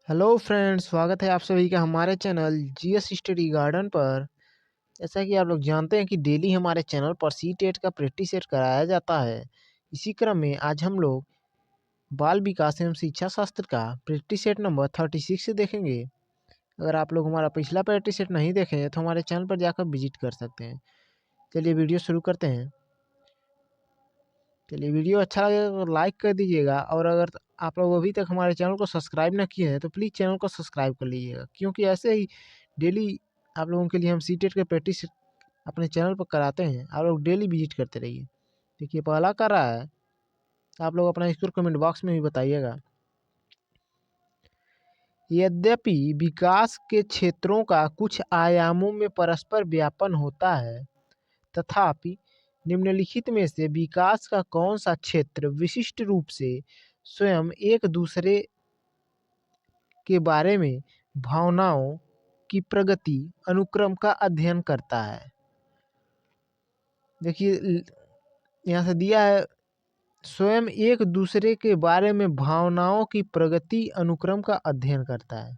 Hello friends, स्वागत है आप सभी का हमारे चैनल जीएस स्टडी गार्डन पर। जैसा कि आप लोग जानते हैं कि डेली हमारे चैनल पर सी टेट का प्रैक्टिस सेट कराया जाता है। इसी क्रम में आज हम लोग बाल विकास एवं शिक्षा शास्त्र का प्रैक्टिस सेट नंबर 36 से देखेंगे। अगर आप लोग हमारा पिछला प्रैक्टिस सेट नहीं देखे हैं तो हमारे चैनल पर जाकर विजिट कर सकते हैं। चलिए वीडियो शुरू करते हैं। चलिए वीडियो अच्छा लगे तो लाइक कर दीजिएगा, और अगर आप लोग अभी तक हमारे चैनल को सब्सक्राइब ना किए हैं तो प्लीज़ चैनल को सब्सक्राइब कर लीजिएगा, क्योंकि ऐसे ही डेली आप लोगों के लिए हम सीटेट के प्रैक्टिस अपने चैनल पर कराते हैं। आप लोग डेली विजिट करते रहिए। देखिए पहला कर रहा है, आप लोग अपना स्कोर कमेंट बॉक्स में भी बताइएगा। यद्यपि विकास के क्षेत्रों का कुछ आयामों में परस्पर व्यापन होता है, तथापि निम्नलिखित में से विकास का कौन सा क्षेत्र विशिष्ट रूप से स्वयं एक दूसरे के बारे में भावनाओं की प्रगति अनुक्रम का अध्ययन करता है। देखिए यहाँ से दिया है, स्वयं एक दूसरे के बारे में भावनाओं की प्रगति अनुक्रम का अध्ययन करता है।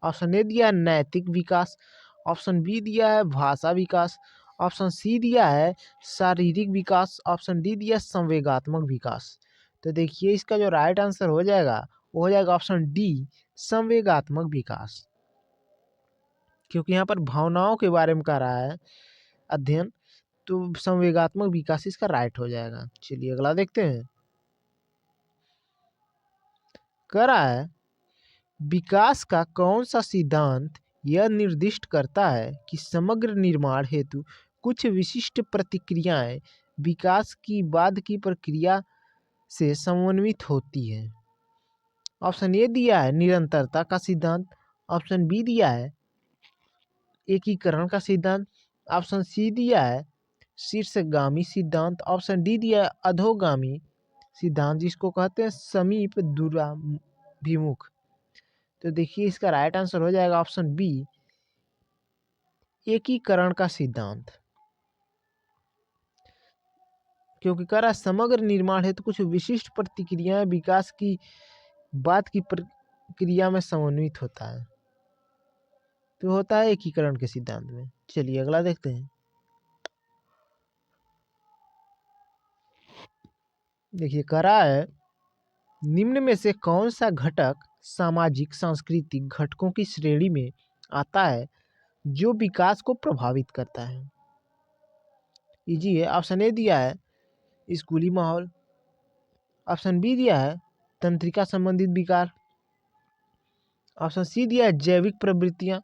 ऑप्शन ए दिया है नैतिक विकास, ऑप्शन बी दिया है भाषा विकास, ऑप्शन सी दिया है शारीरिक विकास, ऑप्शन डी दिया है संवेगात्मक विकास। तो देखिए इसका जो राइट आंसर हो जाएगा वो हो जाएगा ऑप्शन डी, संवेगात्मक विकास, क्योंकि यहाँ पर भावनाओं के बारे में कर रहा है अध्ययन, तो संवेगात्मक विकास इसका राइट हो जाएगा। चलिए अगला देखते हैं। कह रहा है, विकास का कौन सा सिद्धांत यह निर्दिष्ट करता है कि समग्र निर्माण हेतु कुछ विशिष्ट प्रतिक्रियाएं विकास की बाद की प्रक्रिया से समन्वित होती है। ऑप्शन ए दिया है निरंतरता का सिद्धांत, ऑप्शन बी दिया है एकीकरण का सिद्धांत, ऑप्शन सी दिया है शीर्षगामी सिद्धांत, ऑप्शन डी दिया है अधोगामी सिद्धांत, जिसको कहते हैं समीप दूराभिमुख। तो देखिए इसका राइट आंसर हो जाएगा ऑप्शन बी, एकीकरण का सिद्धांत, क्योंकि कह रहा समग्र निर्माण है तो कुछ विशिष्ट प्रतिक्रियाएं विकास की बाद की प्रक्रिया में समन्वित होता है, तो होता है एकीकरण के सिद्धांत में। चलिए अगला देखते हैं। देखिए कह रहा है, निम्न में से कौन सा घटक सामाजिक सांस्कृतिक घटकों की श्रेणी में आता है जो विकास को प्रभावित करता है। इजी है। ऑप्शन ए दिया है स्कूली माहौल, ऑप्शन बी दिया है तंत्रिका संबंधित विकार, ऑप्शन सी दिया है जैविक प्रवृत्तियां,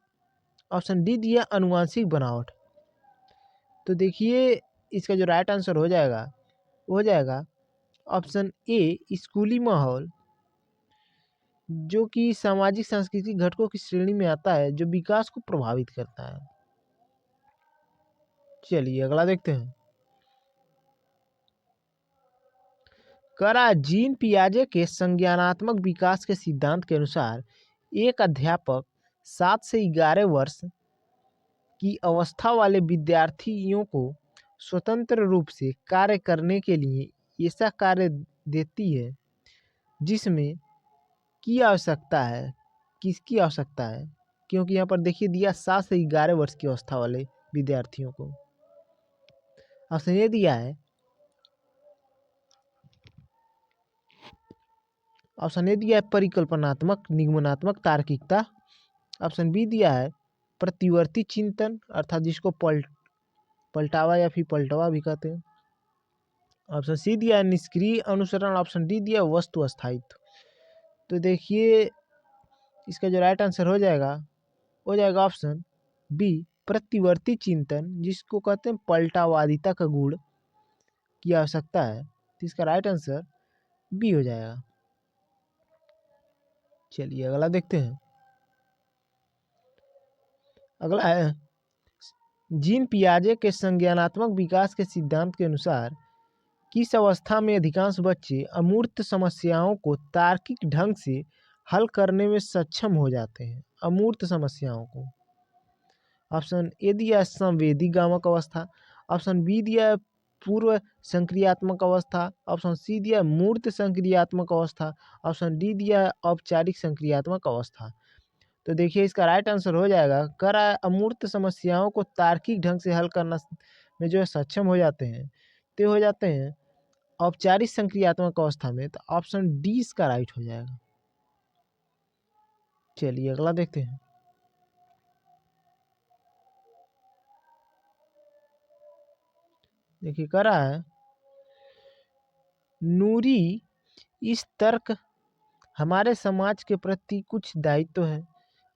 ऑप्शन डी दिया है अनुवांशिक बनावट। तो देखिए इसका जो राइट आंसर हो जाएगा वो हो जाएगा ऑप्शन ए, स्कूली माहौल, जो कि सामाजिक सांस्कृतिक घटकों की श्रेणी में आता है जो विकास को प्रभावित करता है। चलिए अगला देखते हैं। करा जीन पियाजे के संज्ञानात्मक विकास के सिद्धांत के अनुसार एक अध्यापक 7 से 11 वर्ष की अवस्था वाले विद्यार्थियों को स्वतंत्र रूप से कार्य करने के लिए ऐसा कार्य देती है जिसमें की आवश्यकता है, किसकी आवश्यकता है, क्योंकि यहाँ पर देखिए दिया 7 से 11 वर्ष की अवस्था वाले विद्यार्थियों को। ऑप्शन ए दिया है, ऑप्शन ए दिया है परिकल्पनात्मक निगमनात्मक तार्किकता, ऑप्शन बी दिया है प्रतिवर्ती चिंतन अर्थात जिसको पलटावा या फिर पलटवा भी कहते हैं, ऑप्शन सी दिया है निष्क्रिय अनुसरण, ऑप्शन डी दिया है वस्तु स्थायित्व। तो देखिए इसका जो राइट आंसर हो जाएगा ऑप्शन बी, प्रतिवर्ती चिंतन, जिसको कहते हैं पलटावादिता का गुण की आवश्यकता है। तो इसका राइट आंसर बी हो जाएगा। चलिए अगला देखते हैं। अगला है, जीन पियाजे के संज्ञानात्मक विकास के सिद्धांत के अनुसार किस अवस्था में अधिकांश बच्चे अमूर्त समस्याओं को तार्किक ढंग से हल करने में सक्षम हो जाते हैं। अमूर्त समस्याओं को। ऑप्शन ए दिया है संवेदी गामक अवस्था, ऑप्शन बी दिया है पूर्व संक्रियात्मक अवस्था, ऑप्शन सी दिया है मूर्त संक्रियात्मक अवस्था, ऑप्शन डी दिया है औपचारिक संक्रियात्मक अवस्था। तो देखिए इसका राइट आंसर हो जाएगा, कर अमूर्त समस्याओं को तार्किक ढंग से हल करना में जो है सक्षम हो जाते हैं तो हो जाते हैं औपचारिक संक्रियात्मक अवस्था में। तो ऑप्शन डी इसका राइट हो जाएगा। चलिए अगला देखते हैं। देखिए कह रहा है नूरी, इस तर्क हमारे समाज के प्रति कुछ दायित्व है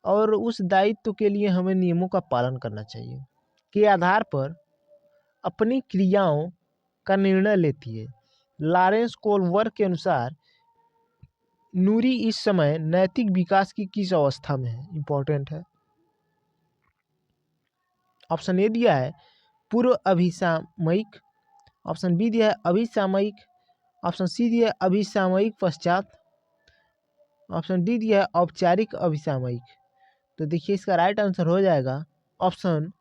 और उस दायित्व के लिए हमें नियमों का पालन करना चाहिए के आधार पर अपनी क्रियाओं का निर्णय लेती है। लॉरेंस कोलवर्थ के अनुसार नूरी इस समय नैतिक विकास की किस अवस्था में है, इंपॉर्टेंट है। ऑप्शन ए दिया है पूर्व अभिसामयिक, ऑप्शन बी दिया है अभिसामयिक, ऑप्शन सी दिया है अभिसामयिक पश्चात, ऑप्शन डी दिया है औपचारिक अभिसामयिक। तो देखिए इसका राइट आंसर हो जाएगा ऑप्शन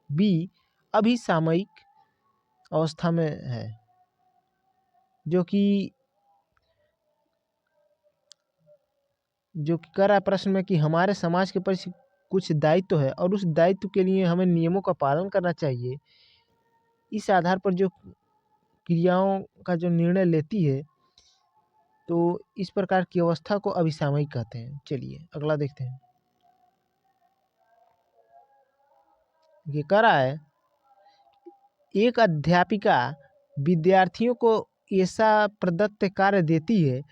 बी, अभिसामयिक अवस्था में है, जो कि कह रहा है प्रश्न में कि हमारे समाज के प्रति कुछ दायित्व है और उस दायित्व के लिए हमें नियमों का पालन करना चाहिए। इस आधार पर जो क्रियाओं का जो निर्णय लेती है तो इस प्रकार की अवस्था को अभिसामयिक कहते हैं। चलिए अगला देखते हैं। ये कह रहा है एक अध्यापिका विद्यार्थियों को ऐसा प्रदत्त कार्य देती है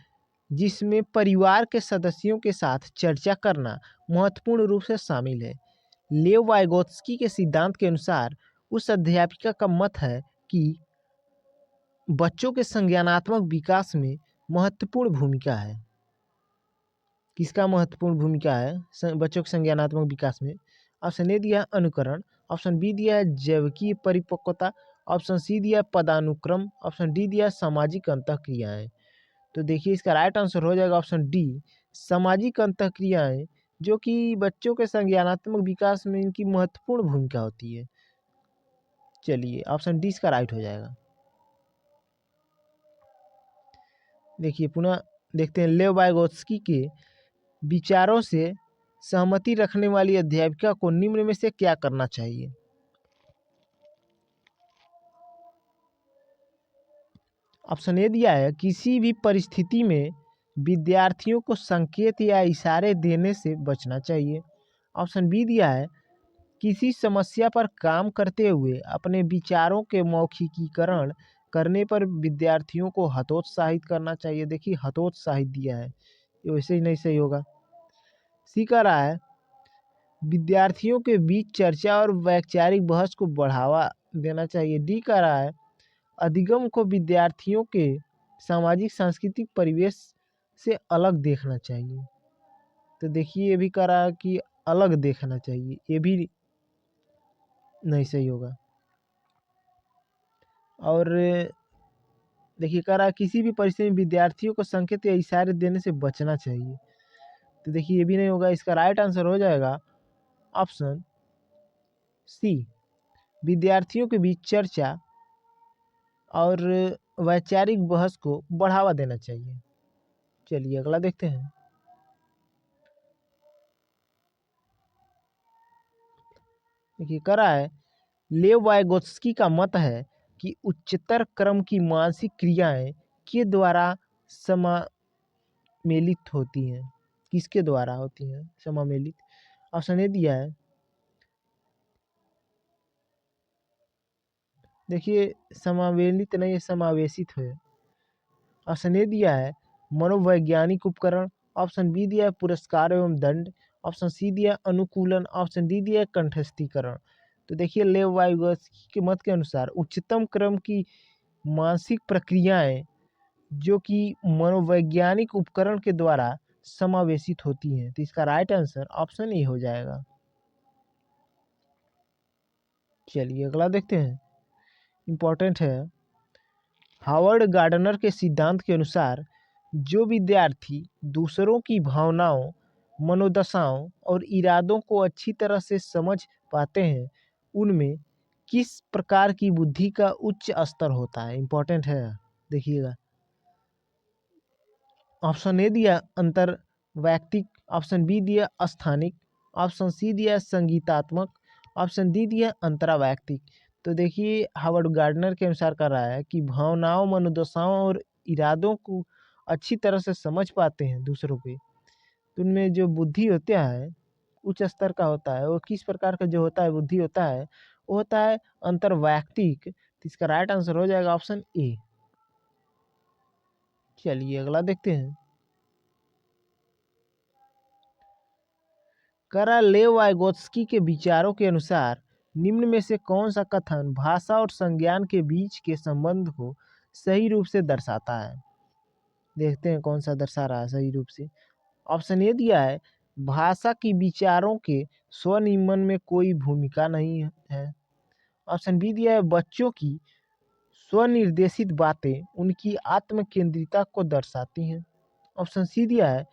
जिसमें परिवार के सदस्यों के साथ चर्चा करना महत्वपूर्ण रूप से शामिल है। लेव वाइगोत्स्की के सिद्धांत के अनुसार उस अध्यापिका का मत है कि बच्चों के संज्ञानात्मक विकास में महत्वपूर्ण भूमिका है। किसका महत्वपूर्ण भूमिका है बच्चों के संज्ञानात्मक विकास में? ऑप्शन ए दिया है अनुकरण, ऑप्शन बी दिया है जैविकीय परिपक्वता, ऑप्शन सी दिया है पदानुक्रम, ऑप्शन डी दिया है सामाजिक अंतःक्रियाएं। तो देखिए इसका राइट आंसर हो जाएगा ऑप्शन डी, सामाजिक अंतःक्रियाएं, जो कि बच्चों के संज्ञानात्मक विकास में इनकी महत्वपूर्ण भूमिका होती है। चलिए ऑप्शन डी इसका राइट हो जाएगा। देखिए पुनः देखते हैं लेव वाइगोत्स्की के विचारों से सहमति रखने वाली अध्यापिका को निम्न में से क्या करना चाहिए? ऑप्शन ए दिया है किसी भी परिस्थिति में विद्यार्थियों को संकेत या इशारे देने से बचना चाहिए। ऑप्शन बी दिया है किसी समस्या पर काम करते हुए अपने विचारों के मौखिकीकरण करने पर विद्यार्थियों को हतोत्साहित करना चाहिए। देखिए हतोत्साहित दिया है, ये वैसे ही नहीं सही होगा। सी कह रहा है विद्यार्थियों के बीच चर्चा और वैचारिक बहस को बढ़ावा देना चाहिए। डी कह रहा है अधिगम को विद्यार्थियों के सामाजिक सांस्कृतिक परिवेश से अलग देखना चाहिए। तो देखिए ये भी कह रहा है कि अलग देखना चाहिए, ये भी नहीं सही होगा। और देखिए कह रहा है किसी भी परिस्थिति में विद्यार्थियों को संकेत या इशारे देने से बचना चाहिए। तो देखिए ये भी नहीं होगा। इसका राइट आंसर हो जाएगा ऑप्शन सी, विद्यार्थियों के बीच चर्चा और वैचारिक बहस को बढ़ावा देना चाहिए। चलिए अगला देखते हैं। देखिए कह रहा है लेव वाइगोत्स्की का मत है कि उच्चतर क्रम की मानसिक क्रियाएं के द्वारा समामेलित होती हैं। किसके द्वारा होती हैं समामेलित? ऑप्शन ए दिया है, देखिए समावेलित नहीं है, समावेशित है। ऑप्शन ए दिया है मनोवैज्ञानिक उपकरण, ऑप्शन बी दिया है पुरस्कार एवं दंड, ऑप्शन सी दिया है अनुकूलन, ऑप्शन डी दिया है कंठस्थीकरण। तो देखिए लेव वाइगोत्स्की के मत के अनुसार उच्चतम क्रम की मानसिक प्रक्रियाएं जो कि मनोवैज्ञानिक उपकरण के द्वारा समावेशित होती हैं। तो इसका राइट आंसर ऑप्शन ए हो जाएगा। चलिए अगला देखते हैं, इम्पोर्टेंट है। हावर्ड गार्डनर के सिद्धांत के अनुसार जो विद्यार्थी दूसरों की भावनाओं, मनोदशाओं और इरादों को अच्छी तरह से समझ पाते हैं उनमें किस प्रकार की बुद्धि का उच्च स्तर होता है, इंपॉर्टेंट है, देखिएगा। ऑप्शन ए दिया अंतर वैयक्तिक, ऑप्शन बी दिया स्थानिक, ऑप्शन सी दिया संगीतात्मक, ऑप्शन डी दिया अंतरावैयक्तिक। तो देखिए हावर्ड गार्डनर के अनुसार कर रहा है कि भावनाओं, मनोदशाओं और इरादों को अच्छी तरह से समझ पाते हैं दूसरों के, तो उनमें जो बुद्धि होता है उच्च स्तर का होता है। वो किस प्रकार का जो होता है बुद्धि होता है, वो होता है अंतर्वैयक्तिक। तो इसका राइट आंसर हो जाएगा ऑप्शन ए। चलिए अगला देखते हैं। लेव वाइगोत्स्की के विचारों के अनुसार निम्न में से कौन सा कथन भाषा और संज्ञान के बीच के संबंध को सही रूप से दर्शाता है? देखते हैं कौन सा दर्शा रहा है सही रूप से। ऑप्शन ए दिया है, भाषा की विचारों के स्वनियमन में कोई भूमिका नहीं है। ऑप्शन बी दिया है, बच्चों की स्वनिर्देशित बातें उनकी आत्म केंद्रिता को दर्शाती हैं। ऑप्शन सी दिया है,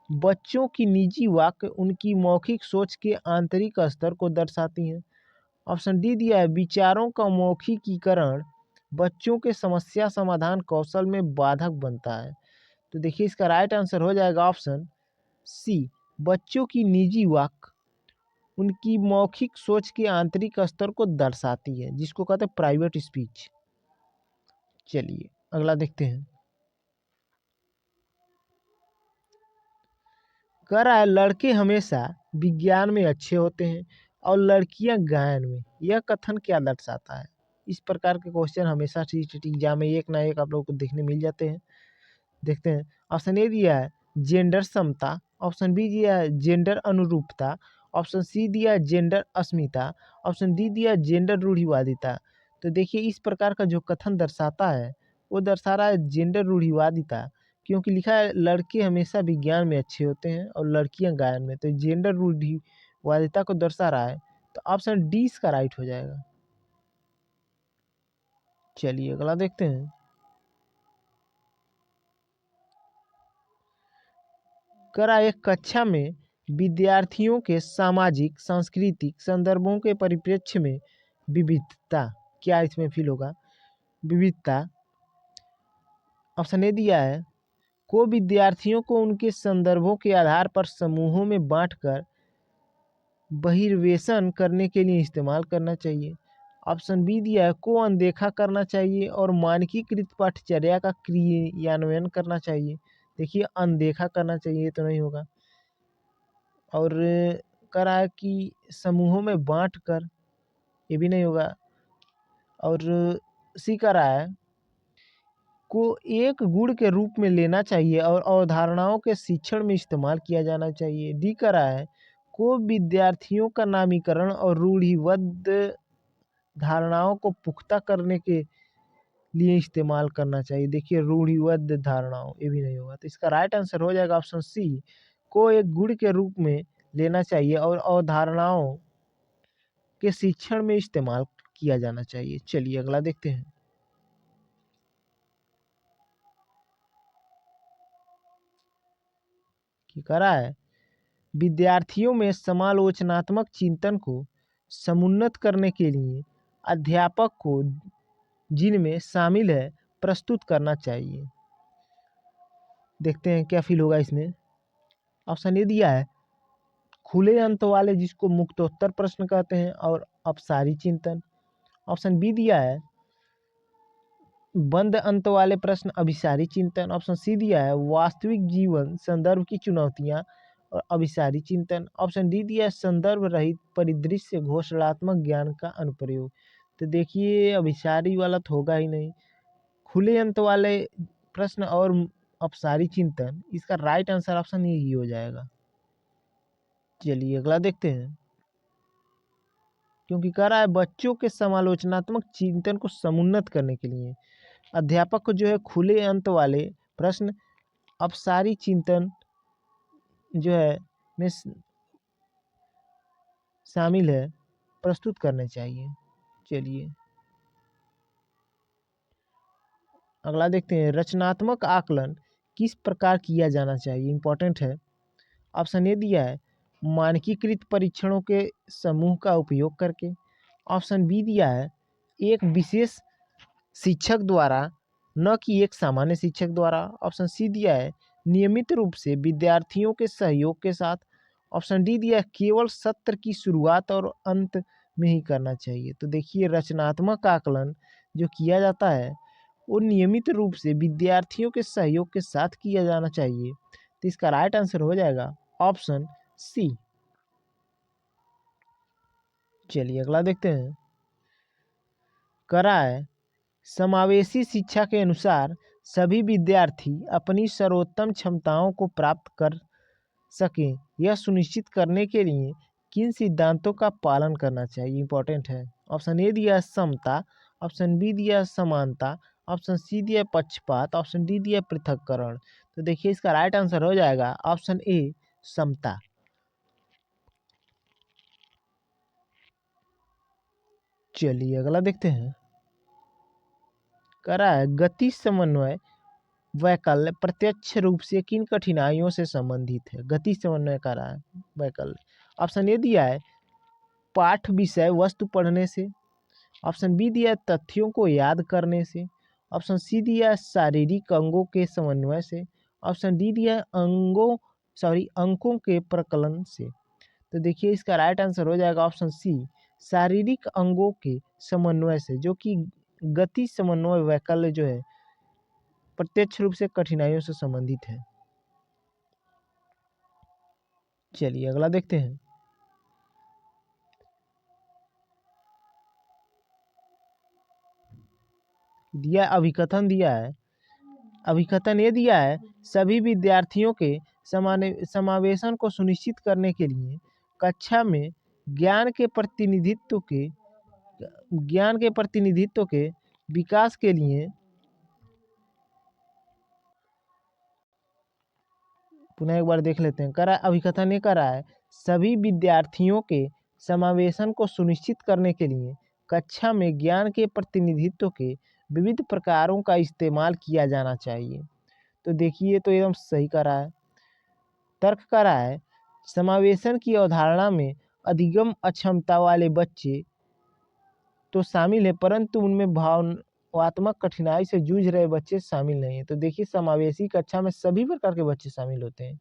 बच्चों की निजी वाक्य उनकी मौखिक सोच के आंतरिक स्तर को दर्शाती हैं। ऑप्शन डी दिया है, विचारों का मौखिकीकरण बच्चों के समस्या समाधान कौशल में बाधक बनता है। तो देखिए इसका राइट आंसर हो जाएगा ऑप्शन सी, बच्चों की निजी वाक्य उनकी मौखिक सोच के आंतरिक स्तर को दर्शाती है, जिसको कहते हैं प्राइवेट स्पीच। चलिए अगला देखते हैं। कह रहा है लड़के हमेशा विज्ञान में अच्छे होते हैं और लड़कियां गायन में, यह कथन क्या दर्शाता है? इस प्रकार के क्वेश्चन हमेशा सीटीईटी एग्जाम में एक ना एक आप लोगों को देखने मिल जाते हैं। देखते हैं। ऑप्शन ए दिया है जेंडर समता, ऑप्शन बी दिया है जेंडर अनुरूपता, ऑप्शन सी दिया है जेंडर अस्मिता, ऑप्शन डी दिया है जेंडर रूढ़िवादिता। तो देखिए इस प्रकार का जो कथन दर्शाता है वो दर्शा रहा है जेंडर रूढ़िवादिता, क्योंकि लिखा है लड़के हमेशा विज्ञान में अच्छे होते हैं और लड़कियां गायन में, तो जेंडर रूढ़िवादिता को दर्शा रहा है। तो ऑप्शन डी इसका राइट हो जाएगा। चलिए अगला देखते हैं। एक कक्षा में विद्यार्थियों के सामाजिक सांस्कृतिक संदर्भों के परिप्रेक्ष्य में विविधता, क्या इसमें फील होगा? विविधता। ऑप्शन ए दिया है, को विद्यार्थियों को उनके संदर्भों के आधार पर समूहों में बांटकर बहिर्वेशन करने के लिए इस्तेमाल करना चाहिए। ऑप्शन बी दिया है, को अनदेखा करना चाहिए और मानकीकृत पाठ्यचर्या का क्रियान्वयन करना चाहिए। देखिए अनदेखा करना चाहिए तो नहीं होगा, और कह रहा है कि समूहों में बांट कर, ये भी नहीं होगा, और सी कह रहा है को एक गुण के रूप में लेना चाहिए और अवधारणाओं के शिक्षण में इस्तेमाल किया जाना चाहिए। डी कह रहा है को विद्यार्थियों का नामीकरण और रूढ़िबद्ध धारणाओं को पुख्ता करने के लिए इस्तेमाल करना चाहिए। देखिए रूढ़िबद्ध धारणाओं, ये भी नहीं होगा, तो इसका राइट आंसर हो जाएगा ऑप्शन सी, को एक गुण के रूप में लेना चाहिए और अवधारणाओं के शिक्षण में इस्तेमाल किया जाना चाहिए। चलिए अगला देखते हैं। क्या कह रहा है, विद्यार्थियों में समालोचनात्मक चिंतन को समुन्नत करने के लिए अध्यापक को जिनमें शामिल है प्रस्तुत करना चाहिए। देखते हैं क्या फील होगा इसमें। ऑप्शन ए दिया है, खुले अंत वाले जिसको मुक्तोत्तर प्रश्न कहते हैं और अपसारी चिंतन। ऑप्शन बी दिया है, बंद अंत वाले प्रश्न अभिसारी चिंतन। ऑप्शन सी दिया है, वास्तविक जीवन संदर्भ की चुनौतियां और अभिसारी चिंतन। ऑप्शन डी दिया है, संदर्भ रहित परिदृश्य घोषणात्मक ज्ञान का अनुप्रयोग। तो देखिए अभिसारी वाला तो होगा ही नहीं, खुले अंत वाले प्रश्न और अपसारी चिंतन, इसका राइट आंसर ऑप्शन यही हो जाएगा। चलिए अगला देखते हैं। क्योंकि कह रहा है बच्चों के समालोचनात्मक चिंतन को समुन्नत करने के लिए अध्यापक को जो है खुले अंत वाले प्रश्न अपसारी चिंतन जो है में शामिल है प्रस्तुत करने चाहिए। चलिए अगला देखते हैं। रचनात्मक आकलन किस प्रकार किया जाना चाहिए, इंपॉर्टेंट है। ऑप्शन ए दिया है, मानकीकृत परीक्षणों के समूह का उपयोग करके। ऑप्शन बी दिया है एक विशेष शिक्षक द्वारा, न कि एक सामान्य शिक्षक द्वारा। ऑप्शन सी दिया है नियमित रूप से विद्यार्थियों के सहयोग के साथ। ऑप्शन डी दिया है केवल सत्र की शुरुआत और अंत में ही करना चाहिए। तो देखिए रचनात्मक आकलन जो किया जाता है वो नियमित रूप से विद्यार्थियों के सहयोग के साथ किया जाना चाहिए। तो इसका राइट आंसर हो जाएगा ऑप्शन सी। चलिए अगला देखते हैं। करा है समावेशी शिक्षा के अनुसार सभी विद्यार्थी अपनी सर्वोत्तम क्षमताओं को प्राप्त कर सकें, यह सुनिश्चित करने के लिए किन सिद्धांतों का पालन करना चाहिए, इंपॉर्टेंट है। ऑप्शन ए दिया समता, ऑप्शन बी दिया समानता, ऑप्शन सी दिया पक्षपात, ऑप्शन डी दिया पृथक्करण। तो देखिए इसका राइट आंसर हो जाएगा ऑप्शन ए समता। चलिए अगला देखते हैं। करा है गति समन्वय वैकल्य प्रत्यक्ष रूप से किन कठिनाइयों से संबंधित है। गति समन्वय करा है वैकल्य। ऑप्शन ए दिया है पाठ विषय वस्तु पढ़ने से। ऑप्शन बी दिया है तथ्यों को याद करने से। ऑप्शन सी दिया है शारीरिक अंगों के समन्वय से। ऑप्शन डी दिया है अंकों के प्रकलन से। तो देखिए इसका राइट आंसर हो जाएगा ऑप्शन सी शारीरिक अंगों के समन्वय से, जो कि गति समन्वय वैकल्य जो है प्रत्यक्ष रूप से कठिनाइयों से संबंधित है। चलिए अगला देखते हैं। दिया अभिकथन दिया है। अभिकथन ये दिया है सभी विद्यार्थियों के समावेशन को सुनिश्चित करने के लिए कक्षा में ज्ञान के प्रतिनिधित्व के विकास के लिए पुनः एक बार देख लेते हैं। करा अभिकथन ये करा है सभी विद्यार्थियों के समावेशन को सुनिश्चित करने के लिए कक्षा में ज्ञान के प्रतिनिधित्व के विविध प्रकारों का इस्तेमाल किया जाना चाहिए। तो देखिए तो एकदम सही करा है। तर्क करा है समावेशन की अवधारणा में अधिगम अक्षमता वाले बच्चे तो शामिल है, परंतु उनमें भावनात्मक कठिनाई से जूझ रहे बच्चे शामिल नहीं है। तो देखिए समावेशी कक्षा में सभी प्रकार के बच्चे शामिल होते हैं।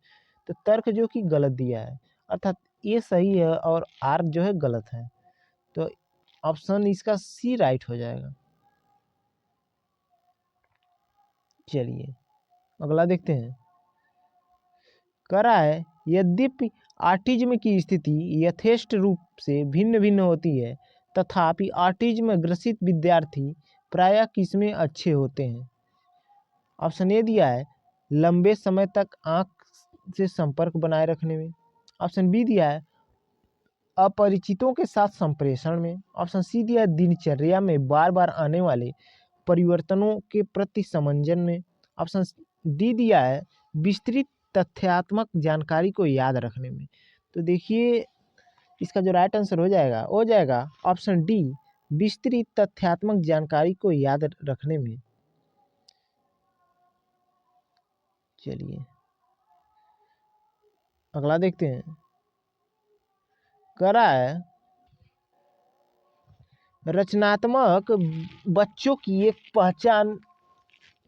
तो तर्क जो कि गलत दिया है, अर्थात ये सही है और आर जो है गलत है। तो ऑप्शन इसका सी राइट हो जाएगा। चलिए अगला देखते हैं। करा है यद्यपि ऑटिज्म की स्थिति यथेष्ट रूप से भिन्न भिन्न होती है, तथापि ऑटिज्म ग्रसित विद्यार्थी प्रायः किसमें अच्छे होते हैं। ऑप्शन ए दिया है लंबे समय तक आंख से संपर्क बनाए रखने में। ऑप्शन बी दिया है अपरिचितों के साथ संप्रेषण में। ऑप्शन सी दिया है दिनचर्या में बार बार आने वाले परिवर्तनों के प्रति समंजन में। ऑप्शन डी दिया है विस्तृत तथ्यात्मक जानकारी को याद रखने में। तो देखिए इसका जो राइट आंसर हो जाएगा ऑप्शन डी विस्तृत तथ्यात्मक जानकारी को याद रखने में। चलिए अगला देखते हैं। करा है रचनात्मक बच्चों की एक पहचान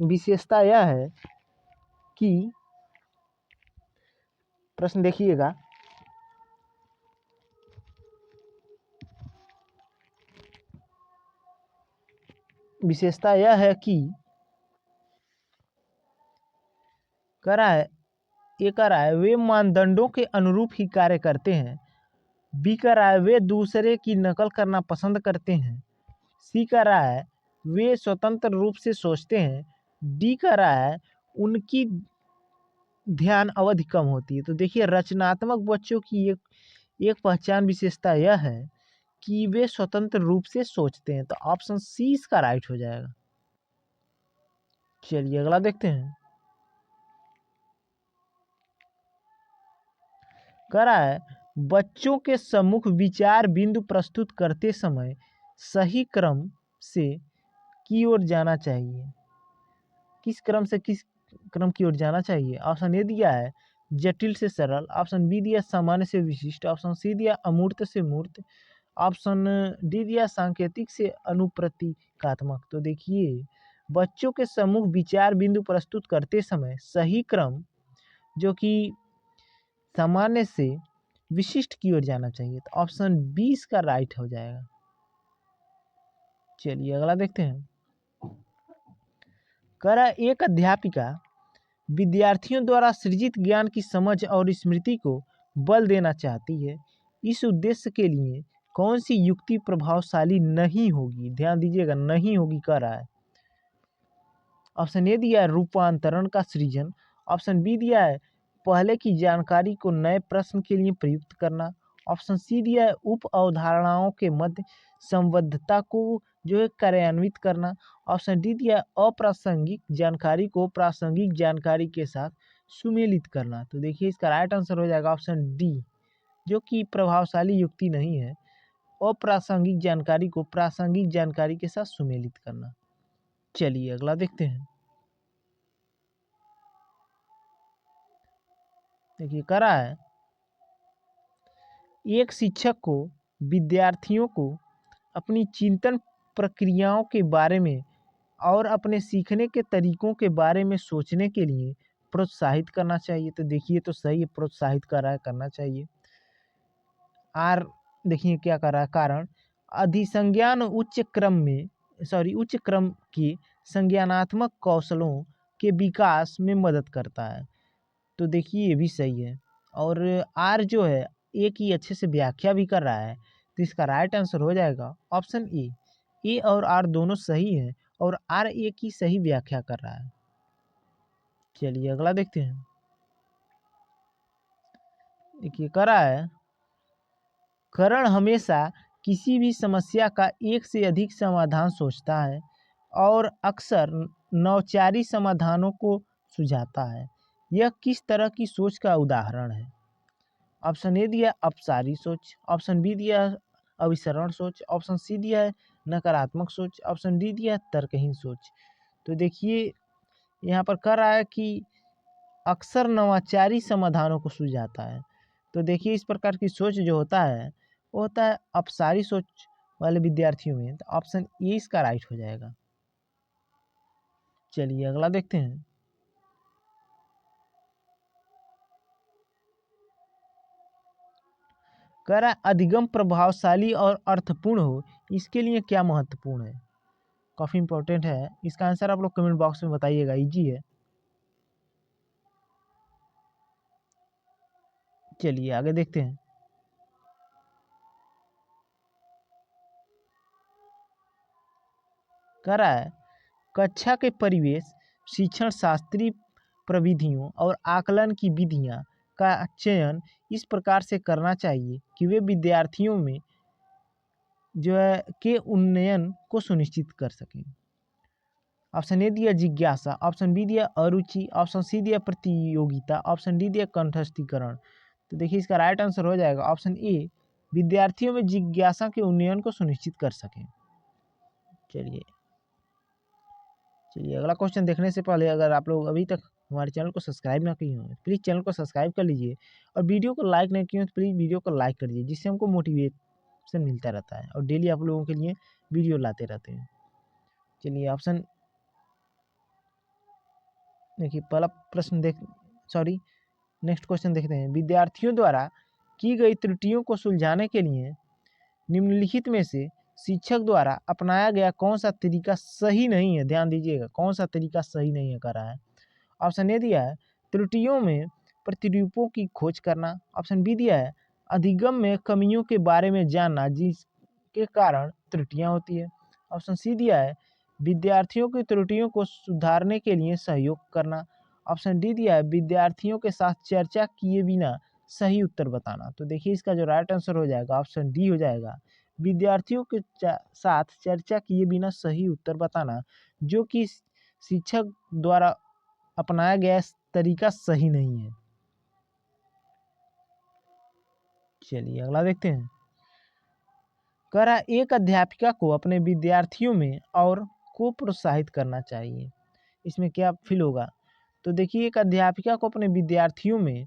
विशेषता यह है कि प्रश्न देखिएगा विशेषता यह है कि करा है वे मानदंडों के अनुरूप ही कार्य करते हैं। बी कर रहा है वे दूसरे की नकल करना पसंद करते हैं। सी कर रहा है वे स्वतंत्र रूप से सोचते हैं। डी कर रहा है उनकी ध्यान अवधि कम होती है। तो देखिए रचनात्मक बच्चों की एक पहचान विशेषता यह है कि वे स्वतंत्र रूप से सोचते हैं। तो ऑप्शन सी इसका राइट हो जाएगा। चलिए अगला देखते हैं। कह रहा है बच्चों के सम्मुख विचार बिंदु प्रस्तुत करते समय सही क्रम से की ओर जाना चाहिए। किस क्रम की ओर जाना चाहिए। ऑप्शन ए दिया है जटिल से सरल। ऑप्शन बी दिया सामान्य से विशिष्ट। ऑप्शन सी दिया अमूर्त से मूर्त। ऑप्शन डी दिया सांकेतिक से अनुप्रतीकात्मक। तो देखिए बच्चों के समूह विचार बिंदु प्रस्तुत करते समय सही क्रम जो कि सामान्य से विशिष्ट की ओर जाना चाहिए। तो ऑप्शन 20 का राइट हो जाएगा। चलिए अगला देखते हैं। करा एक अध्यापिका विद्यार्थियों द्वारा सृजित ज्ञान की समझ और स्मृति को बल देना चाहती है। इस उद्देश्य के लिए कौन सी युक्ति प्रभावशाली नहीं होगी? ध्यान दीजिएगा, नहीं होगी कह रहा है। ऑप्शन ए दिया है रूपांतरण का सृजन। ऑप्शन बी दिया है पहले की जानकारी को नए प्रश्न के लिए प्रयुक्त करना। ऑप्शन सी दिया है उप अवधारणाओं के मध्य संबद्धता को जो है कार्यान्वित करना। ऑप्शन डी दिया है अप्रासंगिक जानकारी को प्रासंगिक जानकारी के साथ सुमेलित करना। तो देखिए इसका राइट आंसर हो जाएगा ऑप्शन डी, जो कि प्रभावशाली युक्ति नहीं है, अप्रासंगिक जानकारी को प्रासंगिक जानकारी के साथ सुमेलित करना। चलिए अगला देखते हैं। देखिए करा है एक शिक्षक को विद्यार्थियों को अपनी चिंतन प्रक्रियाओं के बारे में और अपने सीखने के तरीकों के बारे में सोचने के लिए प्रोत्साहित करना चाहिए। तो देखिए तो सही है, प्रोत्साहित कर रहा है, करना चाहिए। आर देखिए क्या कर रहा है, कारण अधिसंज्ञान उच्च क्रम के संज्ञानात्मक कौशलों के विकास में मदद करता है। तो देखिए ये भी सही है। और आर जो है ए की अच्छे से व्याख्या भी कर रहा है। तो इसका राइट आंसर हो जाएगा ऑप्शन ए और आर दोनों सही है और आर ए की सही व्याख्या कर रहा है। चलिए अगला देखते हैं। देखिए कर रहा है करण हमेशा किसी भी समस्या का एक से अधिक समाधान सोचता है और अक्सर नौचारी समाधानों को सुझाता है। यह किस तरह की सोच का उदाहरण है? ऑप्शन ए दिया अपसारी सोच। ऑप्शन बी दिया अभिसरण सोच। ऑप्शन सी दिया है नकारात्मक सोच। ऑप्शन डी दिया है तर्कहीन सोच। तो देखिए यहाँ पर कह रहा है कि अक्सर नवाचारी समाधानों को सुझाता है। तो देखिए इस प्रकार की सोच जो होता है वो होता है अपसारी सोच वाले विद्यार्थियों में। तो ऑप्शन ए इसका राइट हो जाएगा। चलिए अगला देखते हैं। कह रहा है अधिगम प्रभावशाली और अर्थपूर्ण हो इसके लिए क्या महत्वपूर्ण है? काफ़ी इंपॉर्टेंट है। इसका आंसर आप लोग कमेंट बॉक्स में बताइएगा, इजी है। चलिए आगे देखते हैं। कह रहा है कक्षा के परिवेश शिक्षण शास्त्रीय प्रविधियों और आकलन की विधियां का चयन इस प्रकार से करना चाहिए कि वे विद्यार्थियों में जो है के उन्नयन को सुनिश्चित कर सकें। ऑप्शन ए दिया जिज्ञासा। ऑप्शन बी दिया अरुचि। ऑप्शन सी दिया प्रतियोगिता। ऑप्शन डी दिया कंठस्थीकरण। तो देखिए इसका राइट आंसर हो जाएगा ऑप्शन ए, विद्यार्थियों में जिज्ञासा के उन्नयन को सुनिश्चित कर सकें। चलिए अगला क्वेश्चन देखने से पहले अगर आप लोग अभी तक हमारे चैनल को सब्सक्राइब ना किए हो प्लीज़ चैनल को सब्सक्राइब कर लीजिए और वीडियो को लाइक नहीं किए हो तो प्लीज़ वीडियो को लाइक कर दीजिए, जिससे हमको मोटिवेशन मिलता रहता है और डेली आप लोगों के लिए वीडियो लाते रहते हैं। चलिए ऑप्शन देखिए पहला प्रश्न नेक्स्ट क्वेश्चन देखते हैं। विद्यार्थियों द्वारा की गई त्रुटियों को सुलझाने के लिए निम्नलिखित में से शिक्षक द्वारा अपनाया गया कौन सा तरीका सही नहीं है? ध्यान दीजिएगा, कौन सा तरीका सही नहीं है कर रहा है। ऑप्शन ए दिया है त्रुटियों में प्रतिरूपों की खोज करना। ऑप्शन बी दिया है अधिगम में कमियों के बारे में जानना जिसके कारण त्रुटियां होती है। ऑप्शन सी दिया है विद्यार्थियों की त्रुटियों को सुधारने के लिए सहयोग करना। ऑप्शन डी दिया है विद्यार्थियों के साथ चर्चा किए बिना सही उत्तर बताना। तो देखिए इसका जो राइट आंसर हो जाएगा ऑप्शन डी हो जाएगा, विद्यार्थियों के साथ चर्चा किए बिना सही उत्तर बताना, जो कि शिक्षक द्वारा अपनाया गया तरीका सही नहीं है। चलिए अगला देखते हैं। कह रहा एक अध्यापिका को अपने विद्यार्थियों में और को प्रोत्साहित करना चाहिए। इसमें क्या फील होगा? तो देखिए एक अध्यापिका को अपने विद्यार्थियों में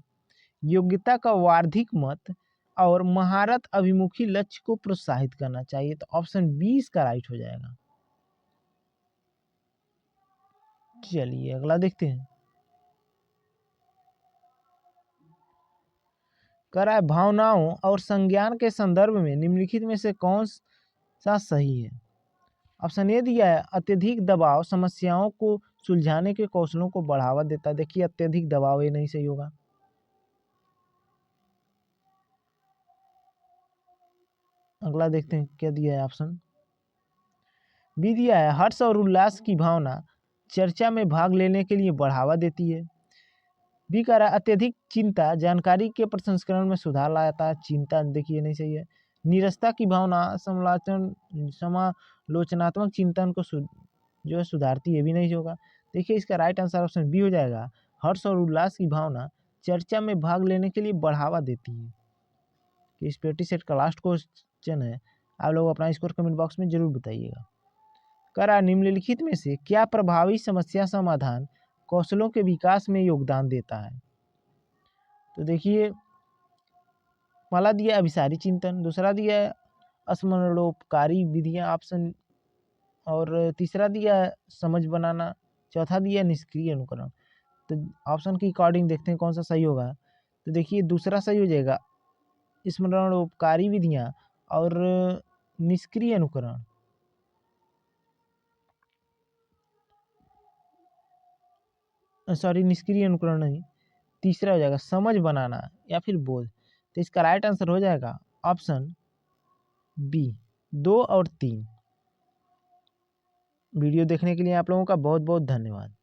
योग्यता का वार्षिक मत और महारत अभिमुखी लक्ष्य को प्रोत्साहित करना चाहिए। तो ऑप्शन बी इसका राइट हो जाएगा। चलिए अगला देखते हैं। कह रहा है भावनाओं और संज्ञान के संदर्भ में निम्नलिखित में से कौन सा सही है। ऑप्शन ए दिया है अत्यधिक दबाव समस्याओं को सुलझाने के कौशलों को बढ़ावा देता है। देखिए अत्यधिक दबाव ये नहीं सही होगा। अगला देखते हैं क्या दिया है। ऑप्शन बी दिया है हर्ष और उल्लास की भावना चर्चा में भाग लेने के लिए बढ़ावा देती है। बी कह रहा है अत्यधिक चिंता जानकारी के प्रसंस्करण में सुधार लाता है। चिंता देखिए नहीं सही है। नीरसता की भावना समालोचनात्मक चिंतन को जो है सुधारती है, भी नहीं होगा। देखिए इसका राइट आंसर ऑप्शन बी हो जाएगा। हर्ष और उल्लास की भावना चर्चा में भाग लेने के लिए बढ़ावा देती है। कि इस पेटी सेट का लास्ट क्वेश्चन है। आप लोग अपना स्कोर कमेंट बॉक्स में जरूर बताइएगा। करा निम्नलिखित में से क्या प्रभावी समस्या समाधान कौशलों के विकास में योगदान देता है। तो देखिए पहला दिया अभिसारी चिंतन, दूसरा दिया स्मरणोपकारी विधियां ऑप्शन, और तीसरा दिया समझ बनाना, चौथा दिया निष्क्रिय अनुकरण। तो ऑप्शन के अकॉर्डिंग देखते हैं कौन सा सही होगा। तो देखिए दूसरा सही हो जाएगा स्मरणोपकारी विधियां और निष्क्रिय अनुकरण। सॉरी निष्क्रिय अनुकरण नहीं, तीसरा हो जाएगा समझ बनाना या फिर बोध। तो इसका राइट आंसर हो जाएगा ऑप्शन बी 2 और 3। वीडियो देखने के लिए आप लोगों का बहुत बहुत धन्यवाद।